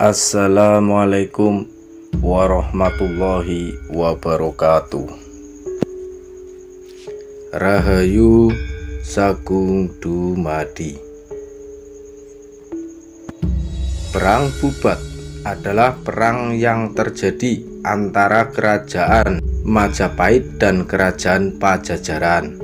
Assalamualaikum warahmatullahi wabarakatuh. Rahayu Sagung Dumadi. Perang Bubat adalah perang yang terjadi antara kerajaan Majapahit dan kerajaan Pajajaran,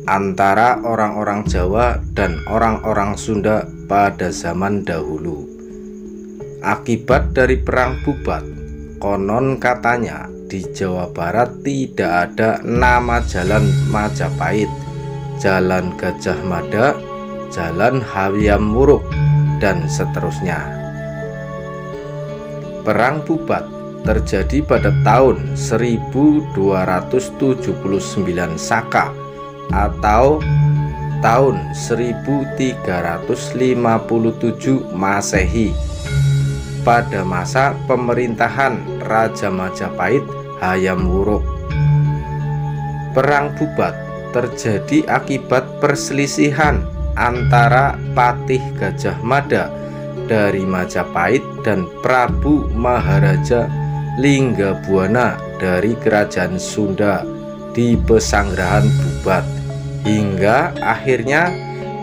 antara orang-orang Jawa dan orang-orang Sunda pada zaman dahulu. Akibat dari perang Bubat, konon katanya di Jawa Barat tidak ada nama jalan Majapahit, jalan Gajah Mada, jalan Hayam Wuruk, dan seterusnya. Perang Bubat terjadi pada tahun 1279 Saka atau tahun 1357 Masehi, pada masa pemerintahan Raja Majapahit Hayam Wuruk. Perang Bubat terjadi akibat perselisihan antara Patih Gajah Mada dari Majapahit dan Prabu Maharaja Linggabuana dari Kerajaan Sunda di Pesanggrahan Bubat, hingga akhirnya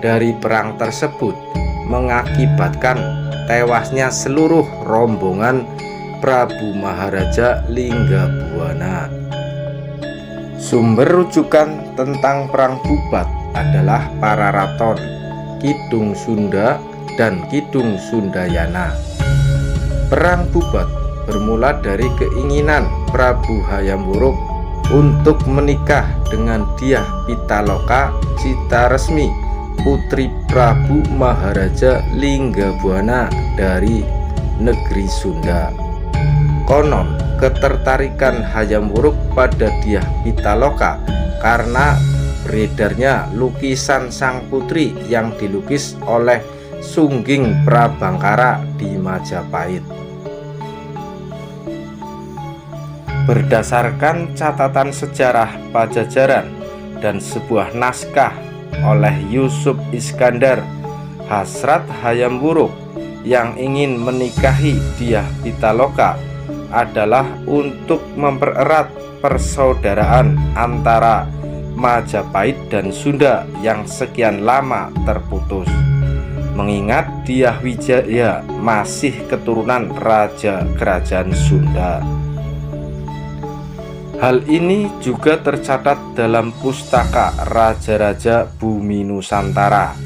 dari perang tersebut mengakibatkan tewasnya seluruh rombongan Prabu Maharaja Linggabuana. Sumber rujukan tentang perang Bubat adalah Pararaton, Kidung Sunda, dan Kidung Sundayana. Perang Bubat bermula dari keinginan Prabu Hayam Wuruk untuk menikah dengan Dyah Pitaloka Citaresmi, putri Prabu Maharaja Linggabuana dari negeri Sunda. Konon ketertarikan Hayam Wuruk pada Dyah Pitaloka karena beredarnya lukisan sang putri yang dilukis oleh Sungging Prabangkara di Majapahit. Berdasarkan catatan sejarah Pajajaran dan sebuah naskah oleh Yusuf Iskandar, hasrat Hayam Wuruk yang ingin menikahi Dyah Pitaloka adalah untuk mempererat persaudaraan antara Majapahit dan Sunda yang sekian lama terputus, mengingat Dyah Wijaya masih keturunan Raja Kerajaan Sunda. Hal ini juga tercatat dalam Pustaka Raja-Raja Bumi Nusantara.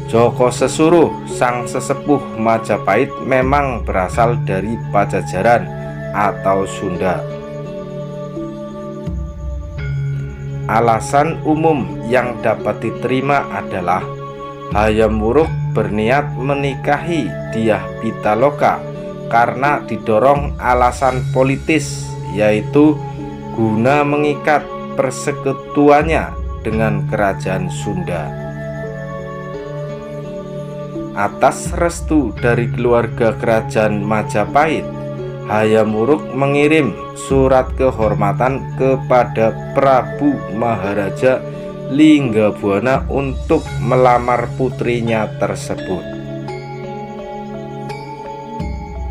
Joko Sesuruh, sang sesepuh Majapahit, memang berasal dari Pajajaran atau Sunda. Alasan umum yang dapat diterima adalah Hayam Wuruk berniat menikahi Dyah Pitaloka karena didorong alasan politis, yaitu guna mengikat persekutuannya dengan kerajaan Sunda. Atas restu dari keluarga kerajaan Majapahit, Hayam Wuruk mengirim surat kehormatan kepada Prabu Maharaja Linggabuana untuk melamar putrinya tersebut.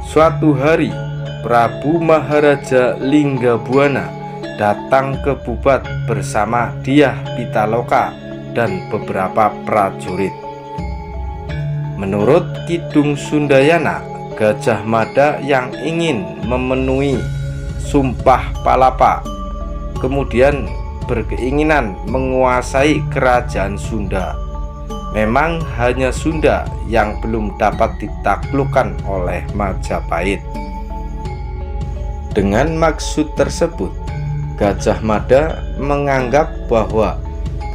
Suatu hari, Prabu Maharaja Linggabuana datang ke Bubat bersama Dyah Pitaloka dan beberapa prajurit. Menurut Kidung Sundayana, Gajah Mada yang ingin memenuhi Sumpah Palapa kemudian berkeinginan menguasai kerajaan Sunda. Memang hanya Sunda yang belum dapat ditaklukkan oleh Majapahit. Dengan maksud tersebut, Gajah Mada menganggap bahwa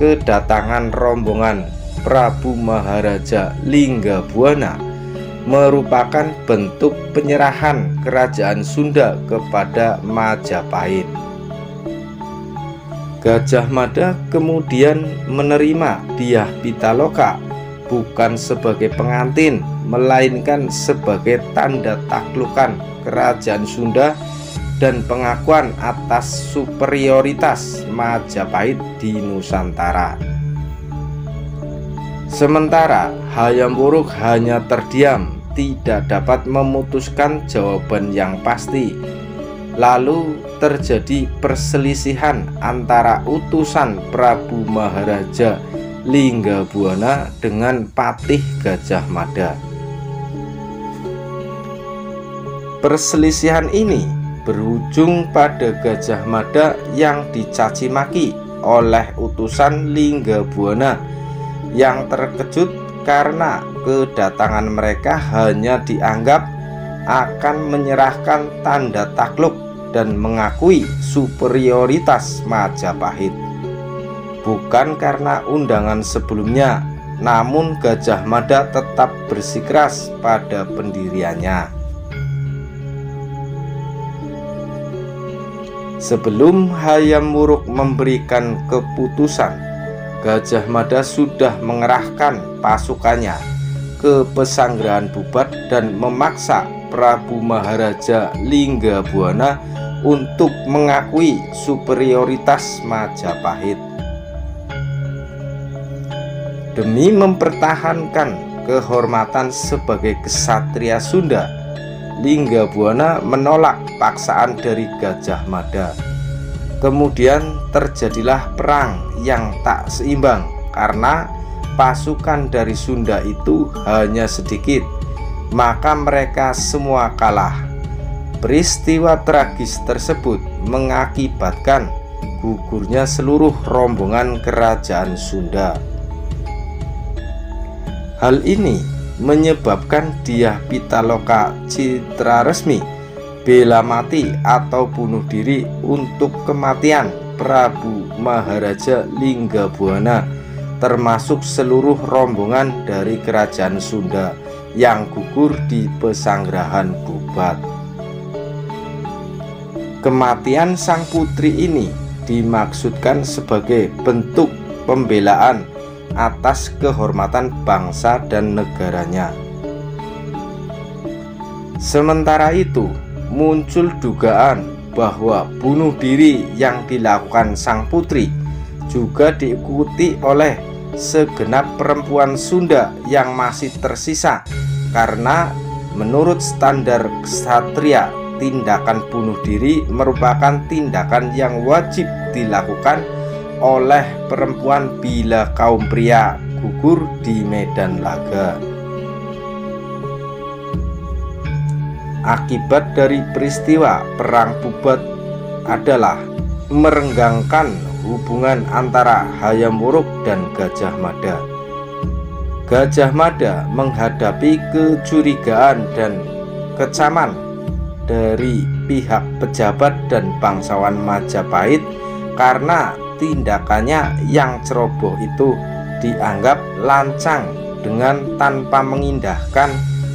kedatangan rombongan Prabu Maharaja Linggabuana merupakan bentuk penyerahan kerajaan Sunda kepada Majapahit. Gajah Mada kemudian menerima Dyah Pitaloka bukan sebagai pengantin, melainkan sebagai tanda taklukan kerajaan Sunda dan pengakuan atas superioritas Majapahit di Nusantara. Sementara Hayam Wuruk hanya terdiam, tidak dapat memutuskan jawaban yang pasti. Lalu terjadi perselisihan antara utusan Prabu Maharaja Linggabuana dengan Patih Gajah Mada. Perselisihan ini berujung pada Gajah Mada yang dicaci maki oleh utusan Linggabuana yang terkejut karena kedatangan mereka hanya dianggap akan menyerahkan tanda takluk dan mengakui superioritas Majapahit. Bukan karena undangan sebelumnya, namun Gajah Mada tetap bersikeras pada pendiriannya. Sebelum Hayam Wuruk memberikan keputusan, Gajah Mada sudah mengerahkan pasukannya ke Pesanggerahan Bubat dan memaksa Prabu Maharaja Linggabuana untuk mengakui superioritas Majapahit. Demi mempertahankan kehormatan sebagai kesatria Sunda, Linggabuana menolak paksaan dari Gajah Mada. Kemudian terjadilah perang yang tak seimbang karena pasukan dari Sunda itu hanya sedikit, maka mereka semua kalah. Peristiwa tragis tersebut mengakibatkan gugurnya seluruh rombongan kerajaan Sunda. Hal ini menyebabkan Dyah Pitaloka Citraresmi bela mati atau bunuh diri untuk kematian Prabu Maharaja Linggabuana, termasuk seluruh rombongan dari kerajaan Sunda yang gugur di Pesanggerahan Bubat. Kematian sang putri ini dimaksudkan sebagai bentuk pembelaan atas kehormatan bangsa dan negaranya. Sementara itu, muncul dugaan bahwa bunuh diri yang dilakukan sang putri juga diikuti oleh segenap perempuan Sunda yang masih tersisa, karena menurut standar ksatria, tindakan bunuh diri merupakan tindakan yang wajib dilakukan oleh perempuan bila kaum pria gugur di medan laga. Akibat dari peristiwa Perang Bubat adalah merenggangkan hubungan antara Hayam Wuruk dan Gajah Mada. Gajah Mada menghadapi kecurigaan dan kecaman dari pihak pejabat dan bangsawan Majapahit karena tindakannya yang ceroboh itu dianggap lancang dengan tanpa mengindahkan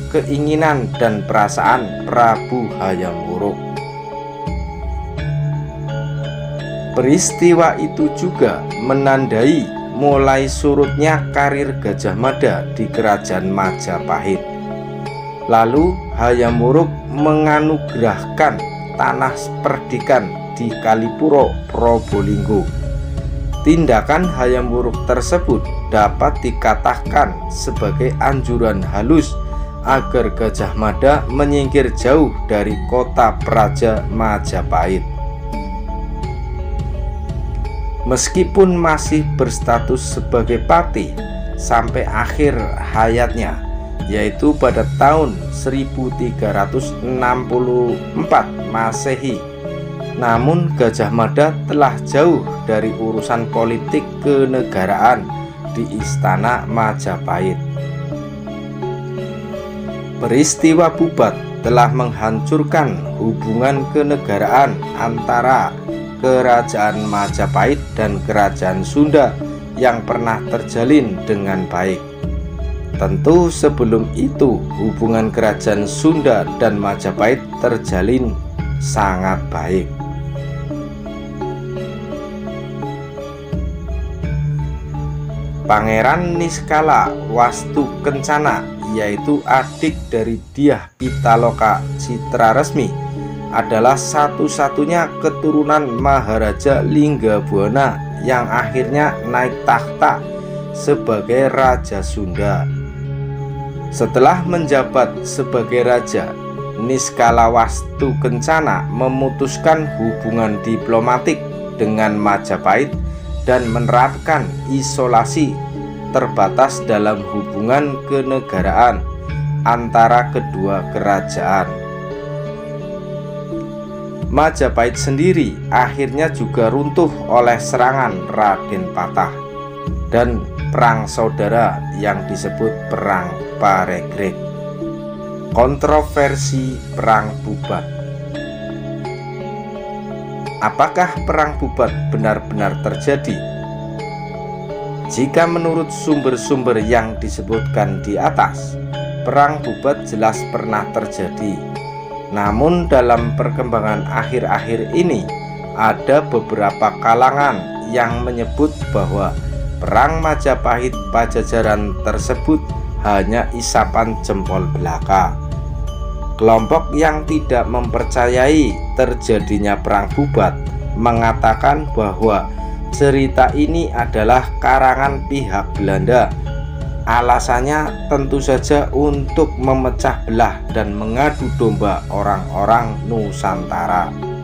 keinginan dan perasaan Prabu Hayam Wuruk. Peristiwa itu juga menandai mulai surutnya karir Gajah Mada di kerajaan Majapahit. Lalu Hayam Wuruk menganugerahkan tanah perdikan di Kalipuro, Probolinggo. Tindakan Hayam Wuruk tersebut dapat dikatakan sebagai anjuran halus agar Gajah Mada menyingkir jauh dari kota Praja Majapahit. Meskipun masih berstatus sebagai patih sampai akhir hayatnya, yaitu pada tahun 1364 Masehi, namun Gajah Mada telah jauh dari urusan politik kenegaraan di istana Majapahit. Peristiwa Bubat telah menghancurkan hubungan kenegaraan antara kerajaan Majapahit dan kerajaan Sunda yang pernah terjalin dengan baik. Tentu sebelum itu hubungan kerajaan Sunda dan Majapahit terjalin sangat baik. Pangeran Niskala Wastukencana, yaitu adik dari Dyah Pitaloka Citraresmi, adalah satu-satunya keturunan Maharaja Linggabuana yang akhirnya naik tahta sebagai Raja Sunda. Setelah menjabat sebagai raja, Niskalawastu Kencana memutuskan hubungan diplomatik dengan Majapahit dan menerapkan isolasi terbatas dalam hubungan kenegaraan antara kedua kerajaan. Majapahit sendiri akhirnya juga runtuh oleh serangan Raden Patah dan perang saudara yang disebut Perang Paregreg. Kontroversi Perang Bubat. Apakah Perang Bubat benar-benar terjadi? Jika menurut sumber-sumber yang disebutkan di atas, Perang Bubat jelas pernah terjadi. Namun dalam perkembangan akhir-akhir ini, ada beberapa kalangan yang menyebut bahwa Perang Majapahit-Pajajaran tersebut hanya isapan jempol belaka. Kelompok yang tidak mempercayai terjadinya Perang Bubat mengatakan bahwa cerita ini adalah karangan pihak Belanda. Alasannya tentu saja untuk memecah belah dan mengadu domba orang-orang Nusantara.